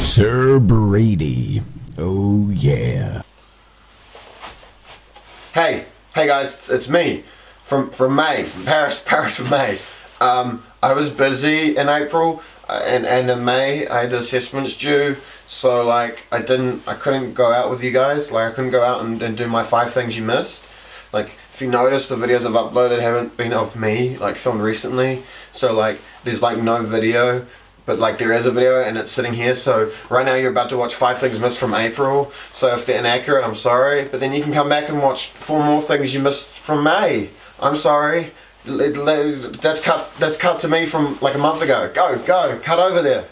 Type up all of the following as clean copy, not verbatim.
Sir Brady. Oh yeah. Hey guys, it's me from May, Paris from May. I was busy in April and in May I had assessments due, so like I couldn't go out with you guys. Like I couldn't go out and do my 5 things you missed. Like if you notice, the videos I've uploaded haven't been of me, like filmed recently, so like there's like no video. But like there is a video and it's sitting here, so right now you're about to watch 5 things missed from April, so if they're inaccurate, I'm sorry, but then you can come back and watch 4 more things you missed from May. I'm sorry. That's cut to me from like a month ago. Go, cut over there.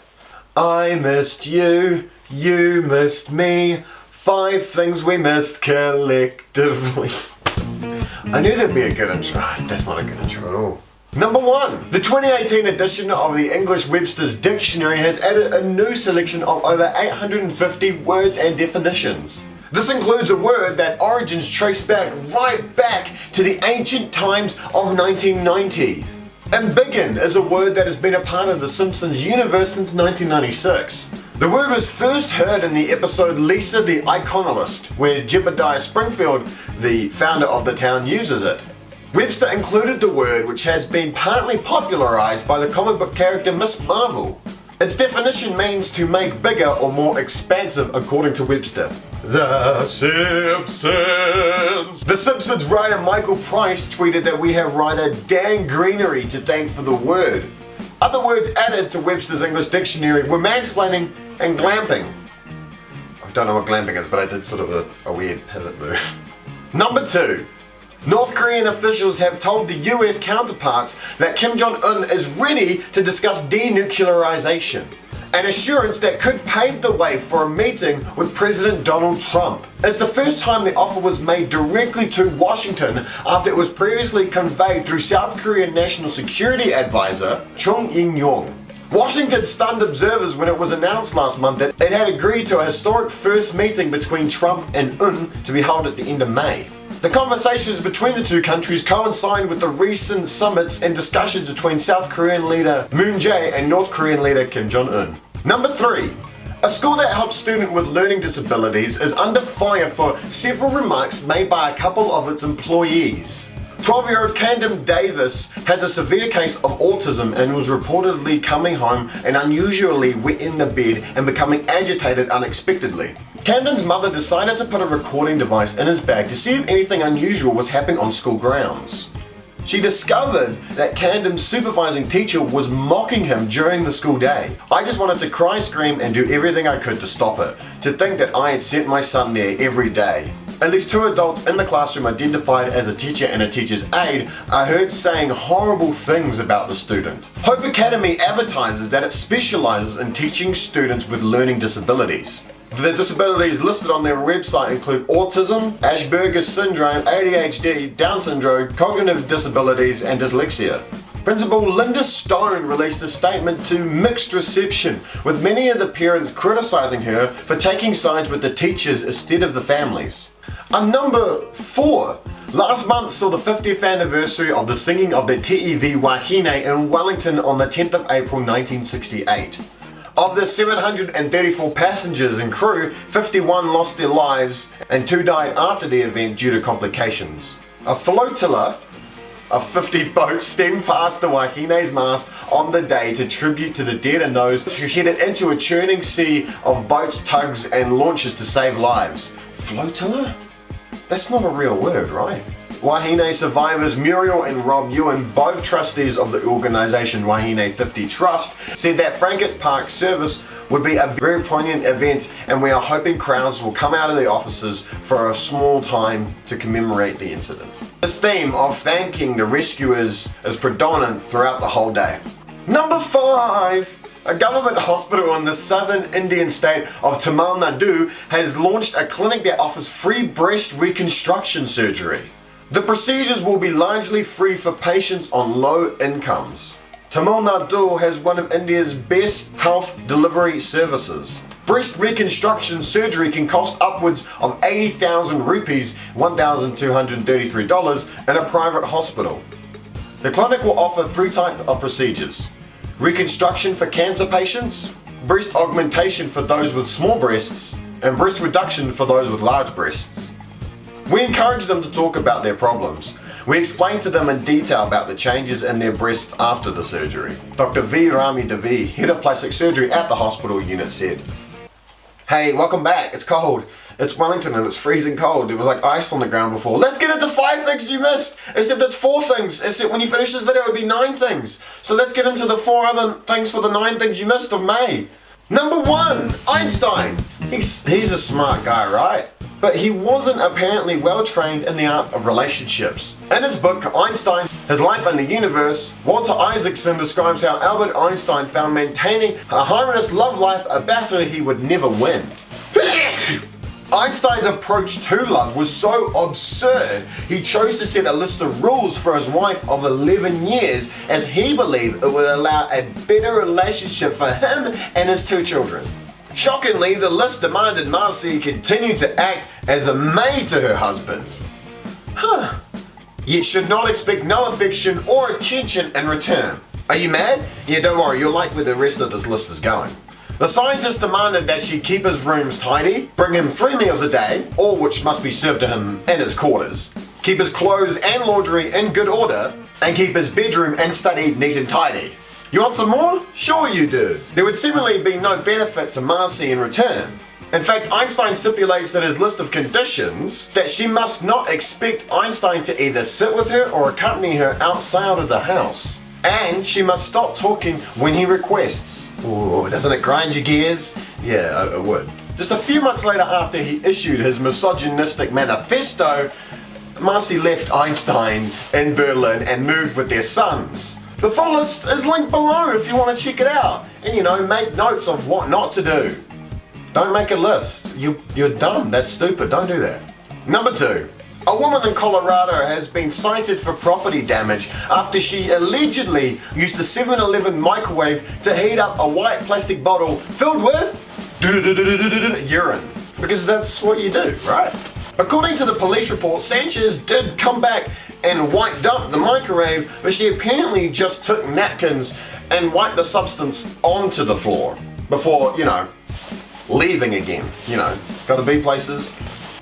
I missed you, you missed me, 5 things we missed collectively. I knew that'd be a good intro. That's not a good intro at all. Number 1. The 2018 edition of the English Webster's Dictionary has added a new selection of over 850 words and definitions. This includes a word that origins trace right back to the ancient times of 1990. Embiggen is a word that has been a part of the Simpsons universe since 1996. The word was first heard in the episode Lisa the Iconolist, where Jebediah Springfield, the founder of the town, uses it. Webster included the word, which has been partly popularized by the comic book character Miss Marvel. Its definition means to make bigger or more expansive, according to Webster. The Simpsons. The Simpsons writer Michael Price tweeted that we have writer Dan Greenery to thank for the word. Other words added to Webster's English Dictionary were mansplaining and glamping. I don't know what glamping is, but I did sort of a weird pivot move. Number 2. North Korean officials have told the US counterparts that Kim Jong-un is ready to discuss denuclearisation, an assurance that could pave the way for a meeting with President Donald Trump. It's the first time the offer was made directly to Washington after it was previously conveyed through South Korean National Security Advisor Chung In-yong. Washington stunned observers when it was announced last month that it had agreed to a historic first meeting between Trump and Un to be held at the end of May. The conversations between the two countries coincide with the recent summits and discussions between South Korean leader Moon Jae and North Korean leader Kim Jong-un. Number 3. A school that helps students with learning disabilities is under fire for several remarks made by a couple of its employees. 12-year-old Camden Davis has a severe case of autism and was reportedly coming home and unusually wet in the bed and becoming agitated unexpectedly. Camden's mother decided to put a recording device in his bag to see if anything unusual was happening on school grounds. She discovered that Camden's supervising teacher was mocking him during the school day. I just wanted to cry, scream, and do everything I could to stop it. To think that I had sent my son there every day. At least 2 adults in the classroom identified as a teacher and a teacher's aide are heard saying horrible things about the student. Hope Academy advertises that it specializes in teaching students with learning disabilities. The disabilities listed on their website include autism, Asperger's syndrome, ADHD, Down syndrome, cognitive disabilities, and dyslexia. Principal Linda Stone released a statement to mixed reception, with many of the parents criticizing her for taking sides with the teachers instead of the families. Number 4. Last month saw the 50th anniversary of the singing of the TEV Wahine in Wellington on the 10th of April 1968. Of the 734 passengers and crew, 51 lost their lives and 2 died after the event due to complications. A flotilla of 50 boats steamed past the Wahine's mast on the day to tribute to the dead and those who headed into a churning sea of boats, tugs, and launches to save lives. Flotilla? That's not a real word, right? Wahine survivors Muriel and Rob Ewan, both trustees of the organisation Wahine 50 Trust, said that Frankett's Park service would be a very poignant event and we are hoping crowds will come out of the offices for a small time to commemorate the incident. This theme of thanking the rescuers is predominant throughout the whole day. Number 5. A government hospital in the southern Indian state of Tamil Nadu has launched a clinic that offers free breast reconstruction surgery. The procedures will be largely free for patients on low incomes. Tamil Nadu has one of India's best health delivery services. Breast reconstruction surgery can cost upwards of 80,000 rupees, $1,233, in a private hospital. The clinic will offer 3 types of procedures: reconstruction for cancer patients, breast augmentation for those with small breasts, and breast reduction for those with large breasts. We encourage them to talk about their problems. We explain to them in detail about the changes in their breasts after the surgery. Dr. V. Rami Devi, head of plastic surgery at the hospital unit, said, "Hey, welcome back. It's cold. It's Wellington and it's freezing cold. There was like ice on the ground before. Let's get into 5 things you missed. Except it's 4 things. Except when you finish this video, it'll be 9 things. So let's get into the 4 other things for the 9 things you missed of May. Number 1, Einstein. He's a smart guy, right? But he wasn't apparently well trained in the art of relationships. In his book, Einstein, His Life and the Universe, Walter Isaacson describes how Albert Einstein found maintaining a harmonious love life a battle he would never win. Einstein's approach to love was so absurd, he chose to set a list of rules for his wife of 11 years as he believed it would allow a better relationship for him and his 2 children. Shockingly, the list demanded Marcy continue to act as a maid to her husband. Yet should not expect no affection or attention in return. Are you mad? Yeah, don't worry, you'll like where the rest of this list is going. The scientist demanded that she keep his rooms tidy, bring him 3 meals a day, all which must be served to him in his quarters, keep his clothes and laundry in good order, and keep his bedroom and study neat and tidy. You want some more? Sure you do. There would seemingly be no benefit to Marcy in return. In fact, Einstein stipulates that his list of conditions that she must not expect Einstein to either sit with her or accompany her outside of the house. And she must stop talking when he requests. Ooh, doesn't it grind your gears? Yeah, it would. Just a few months later after he issued his misogynistic manifesto, Marcy left Einstein in Berlin and moved with their sons. The full list is linked below if you want to check it out. And make notes of what not to do. Don't make a list. You're dumb. That's stupid. Don't do that. Number 2. A woman in Colorado has been cited for property damage after she allegedly used a 7-Eleven microwave to heat up a white plastic bottle filled with urine. Because that's what you do, right? According to the police report, Sanchez did come back and white dumped the microwave, but she apparently just took napkins and wiped the substance onto the floor before, leaving again. Gotta be places.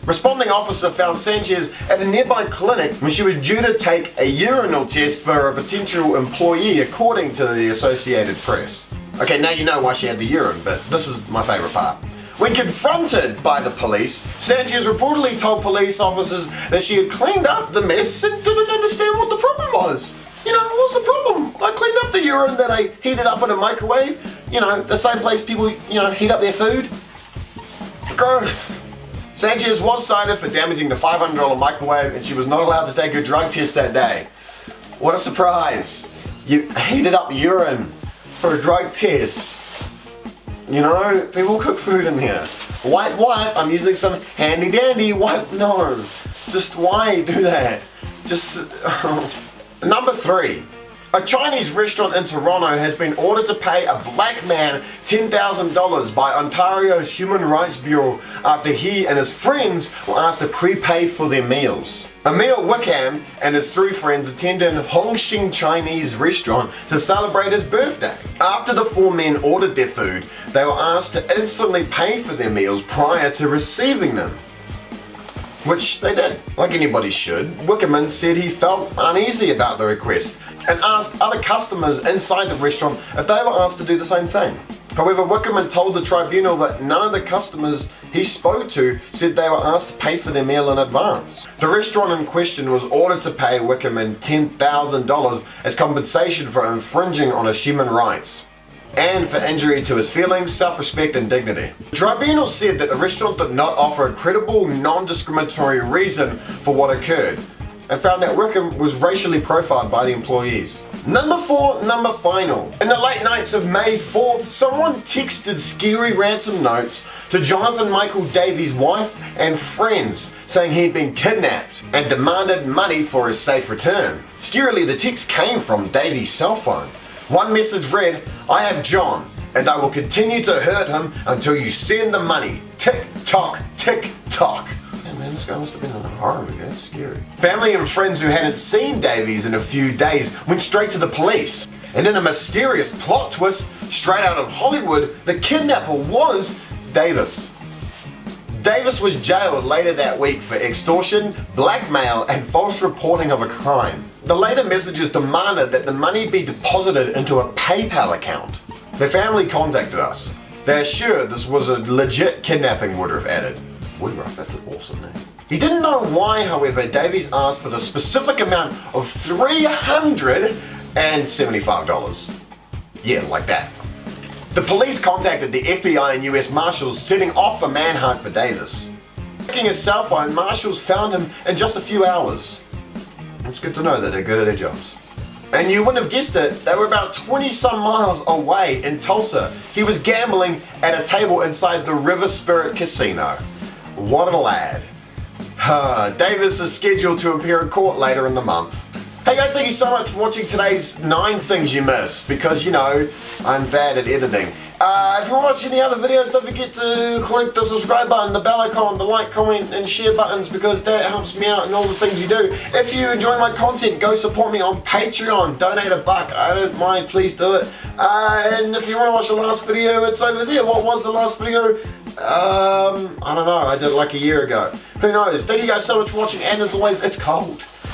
Responding officer found Sanchez at a nearby clinic when she was due to take a urinal test for a potential employee, according to the Associated Press. Okay, now you know why she had the urine, but this is my favorite part. When confronted by the police, Sanchez reportedly told police officers that she had cleaned up the mess and didn't understand what the problem was. What's the problem? I cleaned up the urine that I heated up in a microwave. The same place people, heat up their food. Gross. Sanchez was cited for damaging the $500 microwave and she was not allowed to take her drug test that day. What a surprise. You heated up urine for a drug test. People cook food in here. Wipe, I'm using some handy dandy wipe. No, just why do that? Number 3. A Chinese restaurant in Toronto has been ordered to pay a black man $10,000 by Ontario's Human Rights Bureau after he and his friends were asked to prepay for their meals. Emil Wickham and his 3 friends attended Hongxing Chinese restaurant to celebrate his birthday. After the 4 men ordered their food, they were asked to instantly pay for their meals prior to receiving them. Which they did. Like anybody should, Wickerman said he felt uneasy about the request and asked other customers inside the restaurant if they were asked to do the same thing. However, Wickerman told the tribunal that none of the customers he spoke to said they were asked to pay for their meal in advance. The restaurant in question was ordered to pay Wickerman $10,000 as compensation for infringing on his human rights and for injury to his feelings, self-respect and dignity. The tribunal said that the restaurant did not offer a credible, non-discriminatory reason for what occurred and found that Wickham was racially profiled by the employees. Number 4, number final. In the late nights of May 4th, someone texted scary ransom notes to Jonathan Michael Davies' wife and friends saying he'd been kidnapped and demanded money for his safe return. Scarily, the text came from Davies' cell phone. One message read, "I have John, and I will continue to hurt him until you send the money. Tick tock, tick tock." Man, this guy must have been in a horror movie. That's scary. Family and friends who hadn't seen Davies in a few days went straight to the police. And in a mysterious plot twist, straight out of Hollywood, the kidnapper was Davis. Davis was jailed later that week for extortion, blackmail, and false reporting of a crime. The later messages demanded that the money be deposited into a PayPal account. Their family contacted us. They're assured this was a legit kidnapping, Woodruff added. Woodruff, that's an awesome name. He didn't know why, however, Davies asked for the specific amount of $375. Yeah, like that. The police contacted the FBI and US Marshals, setting off a manhunt for Davis. Checking his cell phone, Marshals found him in just a few hours. It's good to know that they're good at their jobs. And you wouldn't have guessed it, they were about 20-some miles away in Tulsa. He was gambling at a table inside the River Spirit Casino. What a lad. Davis is scheduled to appear in court later in the month. Hey guys, thank you so much for watching today's 9 things you missed, because you know, I'm bad at editing. If you want to watch any other videos, don't forget to click the subscribe button, the bell icon, the like, comment, and share buttons, because that helps me out in all the things you do. If you enjoy my content, go support me on Patreon. Donate $1. I don't mind, please do it. And if you want to watch the last video, it's over there. What was the last video? I don't know. I did it like a year ago. Who knows? Thank you guys so much for watching, and as always, it's cold.